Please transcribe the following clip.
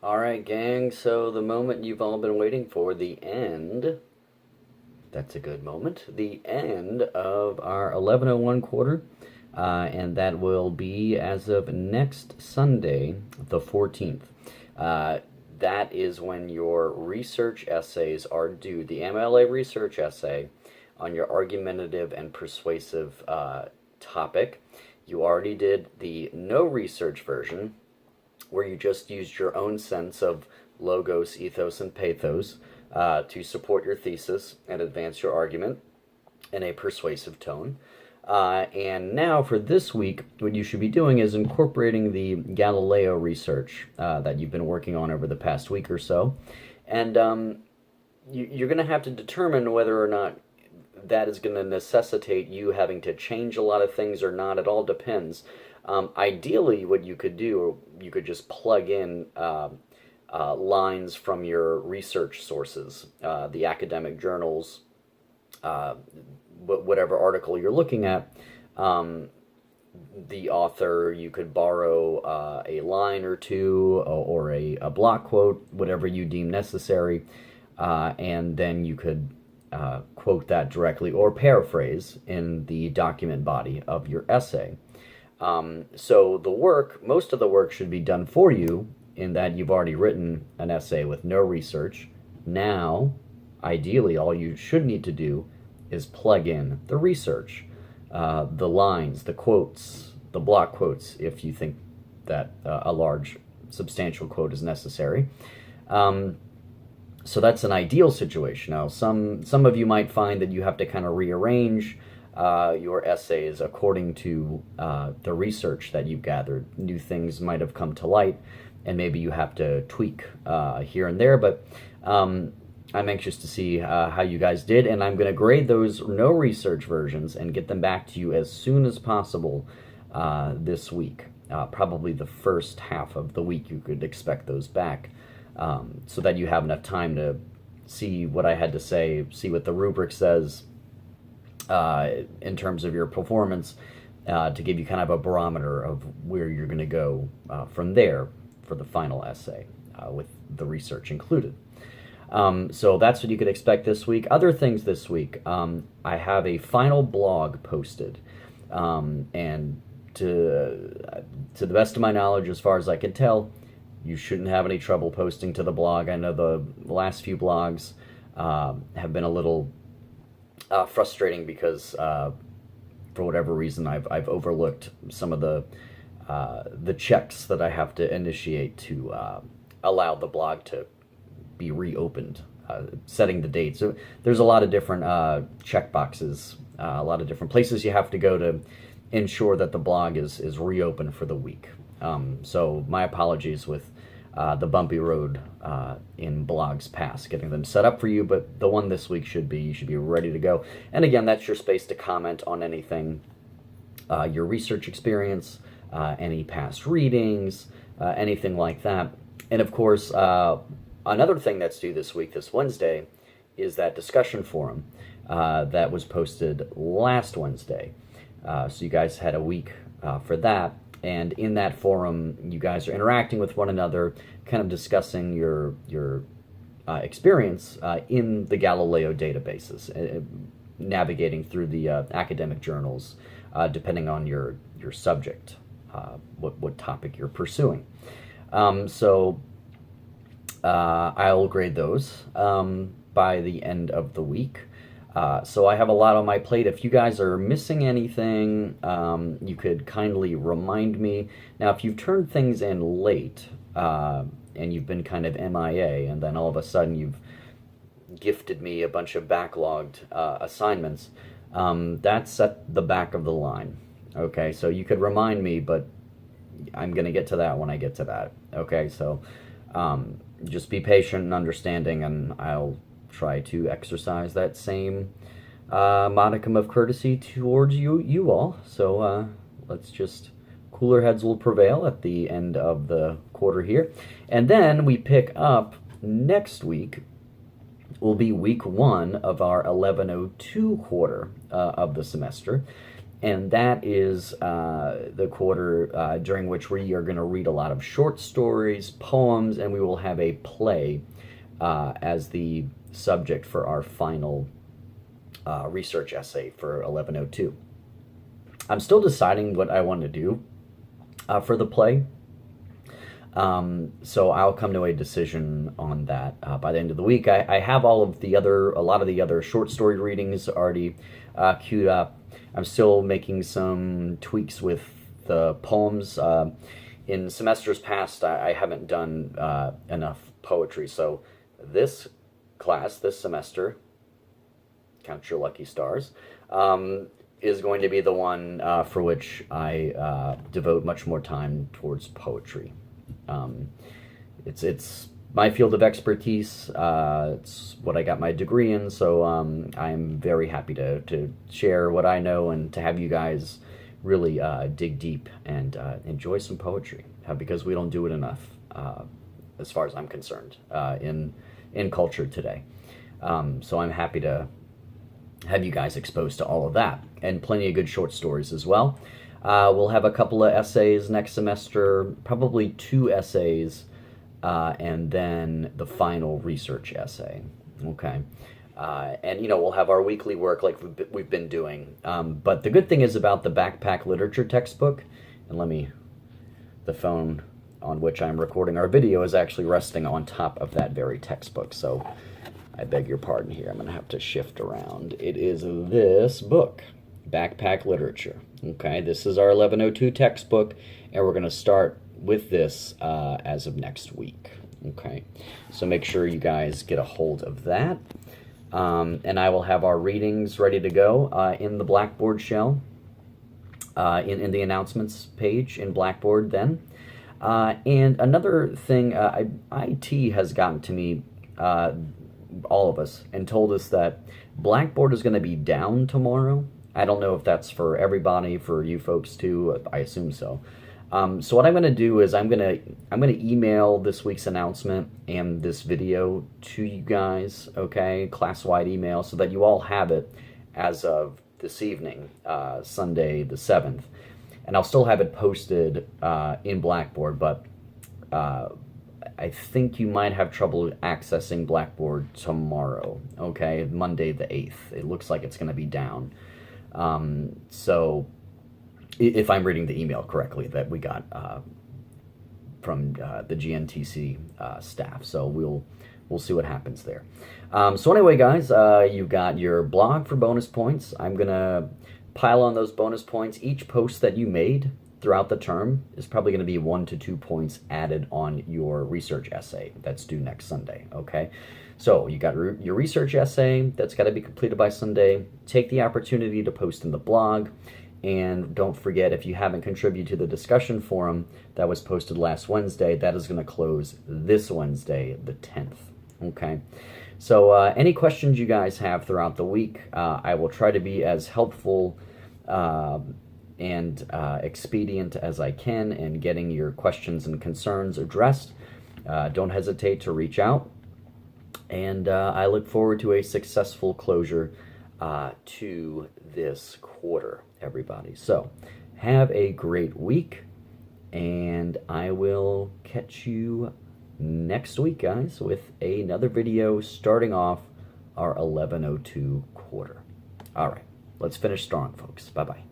Alright, gang, so the moment you've all been waiting for, the end. That's a good moment. The end of our 1101 quarter, and that will be as of next Sunday, the 14th. That is when your research essays are due. The MLA research essay on your argumentative and persuasive topic. You already did the no research version, where you just used your own sense of logos, ethos, and pathos to support your thesis and advance your argument in a persuasive tone. And now for this week, what you should be doing is incorporating the Galileo research that you've been working on over the past week or so. And you're going to have to determine whether or not that is going to necessitate you having to change a lot of things or not. It all depends. Ideally, what you could do, you could just plug in lines from your research sources, the academic journals, whatever article you're looking at. The author, you could borrow a line or two or a block quote, whatever you deem necessary, and then you could quote that directly or paraphrase in the document body of your essay. So most of the work should be done for you in that you've already written an essay with no research. Now, ideally, all you should need to do is plug in the research, the lines, the quotes, the block quotes, if you think that a large, substantial quote is necessary. So that's an ideal situation. Now, some of you might find that you have to kind of rearrange your essays according to the research that you've gathered. New things might have come to light, and maybe you have to tweak here and there, but I'm anxious to see how you guys did, and I'm going to grade those no research versions and get them back to you as soon as possible this week. Probably the first half of the week you could expect those back, so that you have enough time to see what I had to say, see what the rubric says, in terms of your performance, to give you kind of a barometer of where you're going to go from there for the final essay, with the research included. So that's what you could expect this week. Other things this week, I have a final blog posted, and to the best of my knowledge, as far as I can tell, you shouldn't have any trouble posting to the blog. I know the last few blogs have been a little frustrating because for whatever reason I've overlooked some of the checks that I have to initiate to allow the blog to be reopened, setting the date. So there's a lot of different check boxes, a lot of different places you have to go to ensure that the blog is reopened for the week. So my apologies with the bumpy road in blogs past, getting them set up for you, but the one this week you should be ready to go. And again, that's your space to comment on anything, your research experience, any past readings, anything like that. And of course, another thing that's due this week, this Wednesday, is that discussion forum that was posted last Wednesday. So you guys had a week for that. And in that forum, you guys are interacting with one another, kind of discussing your experience in the Galileo databases, navigating through the academic journals, depending on your subject, what topic you're pursuing. So I'll grade those by the end of the week. So I have a lot on my plate. If you guys are missing anything, you could kindly remind me. Now, if you've turned things in late, and you've been kind of MIA, and then all of a sudden you've gifted me a bunch of backlogged assignments, that's at the back of the line. Okay, so you could remind me, but I'm going to get to that when I get to that. Okay, so just be patient and understanding, and I'll try to exercise that same modicum of courtesy towards you all. So let's just, cooler heads will prevail at the end of the quarter here. And then we pick up next week, will be week 1 of our 1102 quarter of the semester. and that is the quarter during which we are going to read a lot of short stories, poems, and we will have a play as the subject for our final research essay for 1102. I'm still deciding what I want to do for the play. So I'll come to a decision on that by the end of the week. I have a lot of the other short story readings already queued up. I'm still making some tweaks with the poems. In semesters past, I haven't done enough poetry, so this class, this semester, count your lucky stars, is going to be the one for which I devote much more time towards poetry. It's my field of expertise. It's what I got my degree in, so I'm very happy to share what I know and to have you guys really dig deep and enjoy some poetry, because we don't do it enough, as far as I'm concerned, in culture today. So I'm happy to have you guys exposed to all of that, and plenty of good short stories as well. We'll have a couple of essays next semester, probably 2 essays, and then the final research essay. Okay. And, we'll have our weekly work like we've been doing. But the good thing is about the backpack literature textbook, and the phone on which I'm recording our video is actually resting on top of that very textbook. So I beg your pardon here. I'm going to have to shift around. It is this book, Backpack Literature. Okay, this is our 1102 textbook, and we're going to start with this as of next week. Okay, so make sure you guys get a hold of that. And I will have our readings ready to go in the Blackboard shell, in the announcements page in Blackboard then. And another thing, IT has gotten to me, all of us, and told us that Blackboard is going to be down tomorrow. I don't know if that's for everybody, for you folks too. I assume so. So what I'm going to do is I'm going to email this week's announcement and this video to you guys, okay, class-wide email, so that you all have it as of this evening, Sunday the 7th. And I'll still have it posted in Blackboard, but I think you might have trouble accessing Blackboard tomorrow, okay, Monday the 8th. It looks like it's going to be down. So if I'm reading the email correctly that we got from the GNTC staff, so we'll see what happens there. So anyway, guys, you've got your blog for bonus points. I'm gonna pile on those bonus points. Each post that you made throughout the term is probably going to be 1 to 2 points added on your research essay that's due next Sunday. Okay, so you got your research essay that's got to be completed by Sunday. Take the opportunity to post in the blog, and don't forget, if you haven't contributed to the discussion forum that was posted last Wednesday, that is going to close this Wednesday, the 10th. Okay, so any questions you guys have throughout the week, I will try to be as helpful and expedient as I can in getting your questions and concerns addressed. Don't hesitate to reach out, and I look forward to a successful closure to this quarter, everybody. So have a great week, and I will catch you next week, guys, with another video starting off our 1102 quarter. All right, let's finish strong, folks. Bye-bye.